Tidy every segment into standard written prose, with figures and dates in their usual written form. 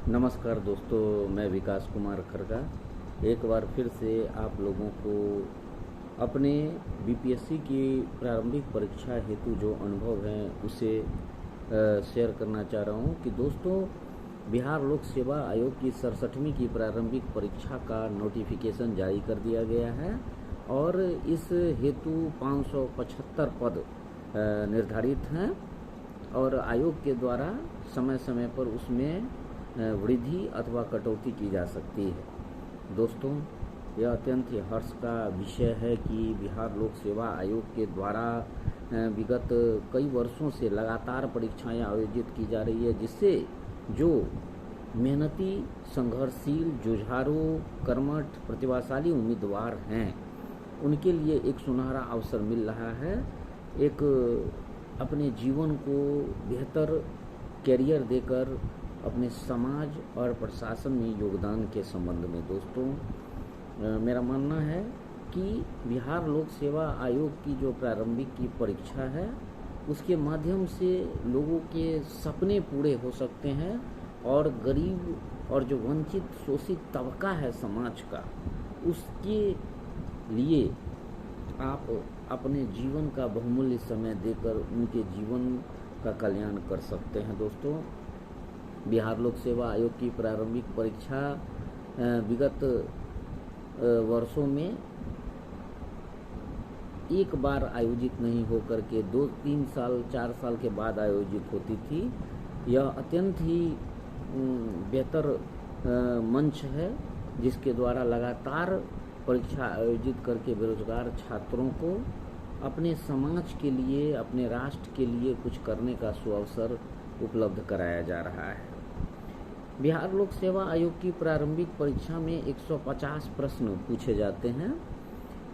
नमस्कार दोस्तों, मैं विकास कुमार खरगा एक बार फिर से आप लोगों को अपने बीपीएससी की प्रारंभिक परीक्षा हेतु जो अनुभव हैं उसे शेयर करना चाह रहा हूं कि दोस्तों बिहार लोक सेवा आयोग की 67वीं की प्रारंभिक परीक्षा का नोटिफिकेशन जारी कर दिया गया है और इस हेतु 575 पद निर्धारित हैं और आयोग के द्वारा समय समय पर उसमें वृद्धि अथवा कटौती की जा सकती है। दोस्तों, यह अत्यंत ही हर्ष का विषय है कि बिहार लोक सेवा आयोग के द्वारा विगत कई वर्षों से लगातार परीक्षाएं आयोजित की जा रही है, जिससे जो मेहनती, संघर्षशील, जुझारू, कर्मठ, प्रतिभाशाली उम्मीदवार हैं उनके लिए एक सुनहरा अवसर मिल रहा है, एक अपने जीवन को बेहतर कैरियर देकर अपने समाज और प्रशासन में योगदान के संबंध में। दोस्तों, मेरा मानना है कि बिहार लोक सेवा आयोग की जो प्रारंभिक की परीक्षा है उसके माध्यम से लोगों के सपने पूरे हो सकते हैं और गरीब और जो वंचित शोषित तबका है समाज का, उसके लिए आप अपने जीवन का बहुमूल्य समय देकर उनके जीवन का कल्याण कर सकते हैं। दोस्तों, बिहार लोक सेवा आयोग की प्रारंभिक परीक्षा विगत वर्षों में एक बार आयोजित नहीं होकर के 2-3 साल 4 साल के बाद आयोजित होती थी। यह अत्यंत ही बेहतर मंच है जिसके द्वारा लगातार परीक्षा आयोजित करके बेरोजगार छात्रों को अपने समाज के लिए, अपने राष्ट्र के लिए कुछ करने का सुअवसर उपलब्ध कराया जा रहा है। बिहार लोक सेवा आयोग की प्रारंभिक परीक्षा में 150 प्रश्न पूछे जाते हैं,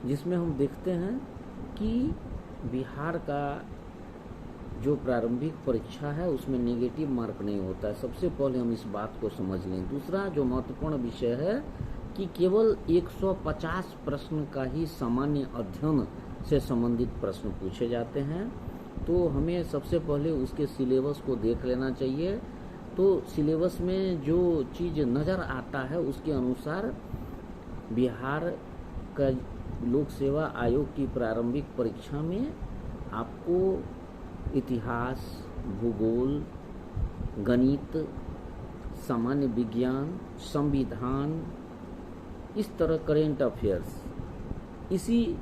जिसमें हम देखते हैं कि बिहार का जो प्रारंभिक परीक्षा है उसमें नेगेटिव मार्क नहीं होता है। सबसे पहले हम इस बात को समझ लें। दूसरा जो महत्वपूर्ण विषय है कि केवल 150 प्रश्न का ही सामान्य अध्ययन से संबंधित प्रश्न पूछे जाते हैं, तो हमें सबसे पहले उसके सिलेबस को देख लेना चाहिए। तो सिलेबस में जो चीज़ नज़र आता है उसके अनुसार बिहार का लोक सेवा आयोग की प्रारंभिक परीक्षा में आपको इतिहास, भूगोल, गणित, सामान्य विज्ञान, संविधान, इस तरह करेंट अफेयर्स, इसी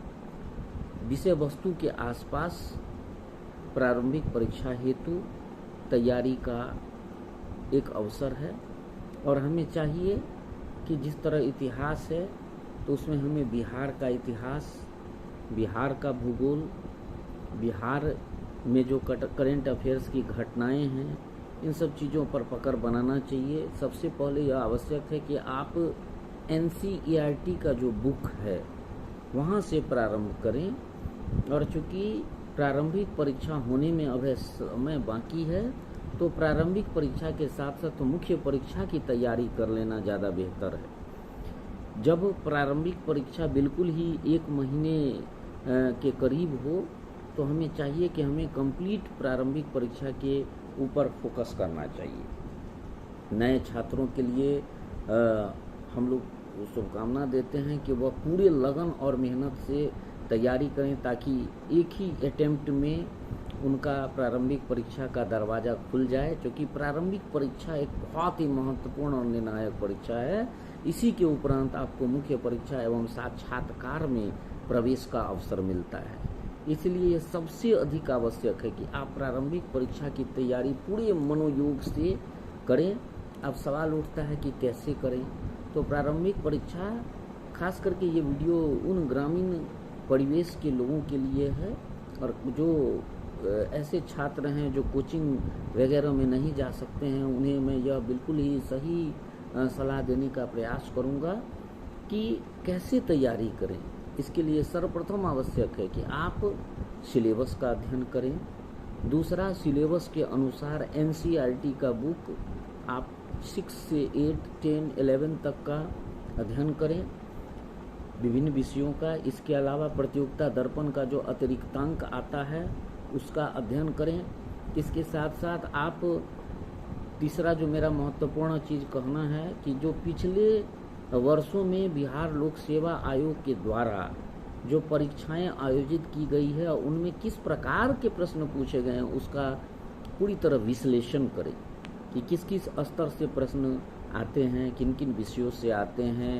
विषय वस्तु के आसपास प्रारंभिक परीक्षा हेतु तैयारी का एक अवसर है। और हमें चाहिए कि जिस तरह इतिहास है तो उसमें हमें बिहार का इतिहास, बिहार का भूगोल, बिहार में जो करेंट अफेयर्स की घटनाएं हैं, इन सब चीज़ों पर पकड़ बनाना चाहिए। सबसे पहले यह आवश्यक है कि आप NCERT का जो बुक है वहाँ से प्रारंभ करें, और चूँकि प्रारंभिक परीक्षा होने में अब समय बाकी है तो प्रारंभिक परीक्षा के साथ साथ मुख्य परीक्षा की तैयारी कर लेना ज़्यादा बेहतर है। जब प्रारंभिक परीक्षा बिल्कुल ही 1 महीने के करीब हो तो हमें चाहिए कि हमें कंप्लीट प्रारंभिक परीक्षा के ऊपर फोकस करना चाहिए। नए छात्रों के लिए हम लोग शुभकामना देते हैं कि वह पूरे लगन और मेहनत से तैयारी करें ताकि एक ही अटेम्प्ट में उनका प्रारंभिक परीक्षा का दरवाज़ा खुल जाए, क्योंकि प्रारंभिक परीक्षा एक बहुत ही महत्वपूर्ण और निर्णायक परीक्षा है। इसी के उपरांत आपको मुख्य परीक्षा एवं साक्षात्कार में प्रवेश का अवसर मिलता है। इसलिए यह सबसे अधिक आवश्यक है कि आप प्रारंभिक परीक्षा की तैयारी पूरे मनोयोग से करें। अब सवाल उठता है कि कैसे करें, तो प्रारंभिक परीक्षा खास करके ये वीडियो उन ग्रामीण परिवेश के लोगों के लिए है और जो ऐसे छात्र हैं जो कोचिंग वगैरह में नहीं जा सकते हैं, उन्हें मैं यह बिल्कुल ही सही सलाह देने का प्रयास करूंगा कि कैसे तैयारी करें। इसके लिए सर्वप्रथम आवश्यक है कि आप सिलेबस का अध्ययन करें। दूसरा, सिलेबस के अनुसार NCERT का बुक आप 6 से 8, 10, 11 तक का अध्ययन करें विभिन्न विषयों का। इसके अलावा प्रतियोगिता दर्पण का जो अतिरिक्तांक आता है उसका अध्ययन करें। इसके साथ साथ आप तीसरा जो मेरा महत्वपूर्ण चीज़ कहना है कि जो पिछले वर्षों में बिहार लोक सेवा आयोग के द्वारा जो परीक्षाएं आयोजित की गई है उनमें किस प्रकार के प्रश्न पूछे गए हैं उसका पूरी तरह विश्लेषण करें कि किस किस स्तर से प्रश्न आते हैं, किन किन विषयों से आते हैं,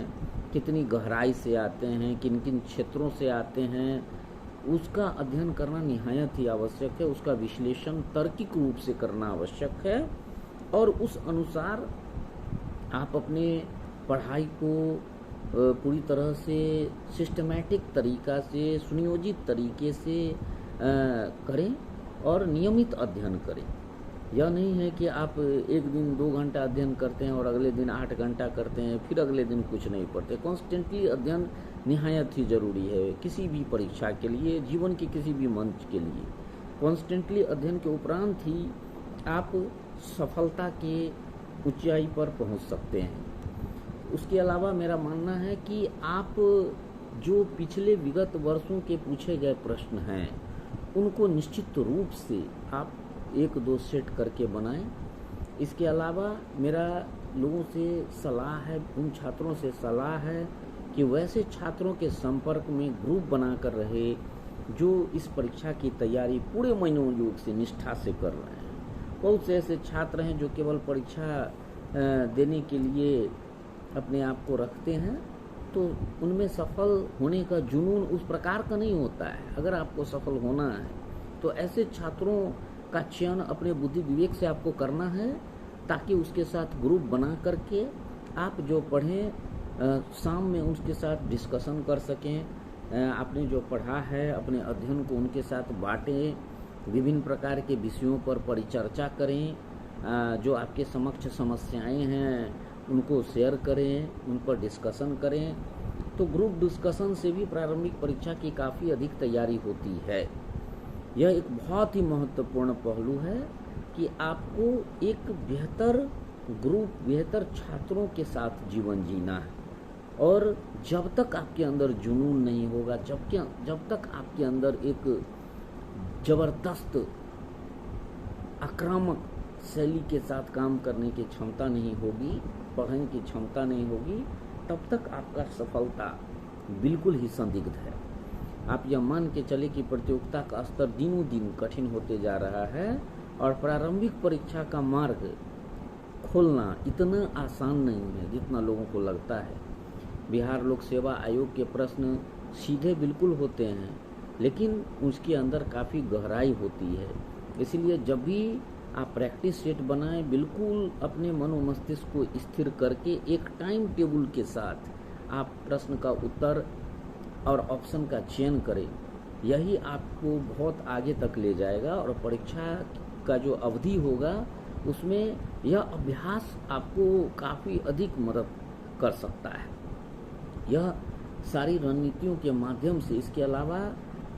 कितनी गहराई से आते हैं, किन किन क्षेत्रों से आते हैं, उसका अध्ययन करना निहायत ही आवश्यक है। उसका विश्लेषण तार्किक रूप से करना आवश्यक है और उस अनुसार आप अपने पढ़ाई को पूरी तरह से सिस्टमैटिक तरीका से सुनियोजित तरीके से करें और नियमित अध्ययन करें। यह नहीं है कि आप एक दिन 2 घंटा अध्ययन करते हैं और अगले दिन 8 घंटा करते हैं, फिर अगले दिन कुछ नहीं पढ़ते। कॉन्स्टेंटली अध्ययन निहायत ही ज़रूरी है किसी भी परीक्षा के लिए, जीवन के किसी भी मंच के लिए। कॉन्स्टेंटली अध्ययन के उपरांत ही आप सफलता के ऊंचाई पर पहुंच सकते हैं। उसके अलावा मेरा मानना है कि आप जो पिछले विगत वर्षों के पूछे गए प्रश्न हैं उनको निश्चित रूप से आप 1-2 सेट करके बनाएं। इसके अलावा मेरा लोगों से सलाह है, उन छात्रों से सलाह है कि वैसे छात्रों के संपर्क में ग्रुप बनाकर रहे जो इस परीक्षा की तैयारी पूरे मनोयोग से निष्ठा से कर रहे हैं। बहुत से ऐसे छात्र हैं जो केवल परीक्षा देने के लिए अपने आप को रखते हैं, तो उनमें सफल होने का जुनून उस प्रकार का नहीं होता है। अगर आपको सफल होना है तो ऐसे छात्रों का चयन अपने बुद्धि विवेक से आपको करना है ताकि उसके साथ ग्रुप बना करके आप जो पढ़ें शाम में उसके साथ डिस्कशन कर सकें। आपने जो पढ़ा है अपने अध्ययन को उनके साथ बांटें, विभिन्न प्रकार के विषयों पर परिचर्चा करें, जो आपके समक्ष समस्याएं हैं उनको शेयर करें, उन पर डिस्कशन करें। तो ग्रुप डिस्कशन से भी प्रारंभिक परीक्षा की काफ़ी अधिक तैयारी होती है। यह एक बहुत ही महत्वपूर्ण पहलू है कि आपको एक बेहतर ग्रुप, बेहतर छात्रों के साथ जीवन जीना है। और जब तक आपके अंदर जुनून नहीं होगा, जब तक आपके अंदर एक जबरदस्त आक्रामक शैली के साथ काम करने की क्षमता नहीं होगी, पढ़ने की क्षमता नहीं होगी, तब तक आपका सफलता बिल्कुल ही संदिग्ध है। आप यह मान के चले कि प्रतियोगिता का स्तर दिनों दिन कठिन होते जा रहा है और प्रारंभिक परीक्षा का मार्ग खोलना इतना आसान नहीं है जितना लोगों को लगता है। बिहार लोक सेवा आयोग के प्रश्न सीधे बिल्कुल होते हैं, लेकिन उसके अंदर काफ़ी गहराई होती है। इसलिए जब भी आप प्रैक्टिस सेट बनाएं, बिल्कुल अपने मनो मस्तिष्क को स्थिर करके एक टाइम टेबल के साथ आप प्रश्न का उत्तर और ऑप्शन का चयन करें। यही आपको बहुत आगे तक ले जाएगा और परीक्षा का जो अवधि होगा उसमें यह अभ्यास आपको काफ़ी अधिक मदद कर सकता है। यह सारी रणनीतियों के माध्यम से, इसके अलावा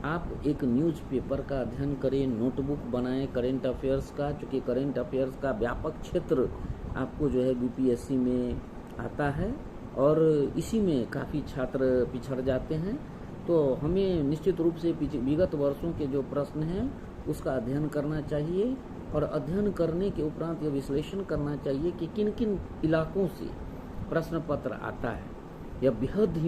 आप एक न्यूज़पेपर का अध्ययन करें, नोटबुक बनाएं करेंट अफेयर्स का, चूँकि करेंट अफेयर्स का व्यापक क्षेत्र आपको जो है बीपीएससी में आता है और इसी में काफ़ी छात्र पिछड़ जाते हैं। तो हमें निश्चित रूप से विगत वर्षों के जो प्रश्न हैं उसका अध्ययन करना चाहिए और अध्ययन करने के उपरांत यह विश्लेषण करना चाहिए कि किन किन इलाकों से प्रश्न पत्र आता है। यह बेहद ही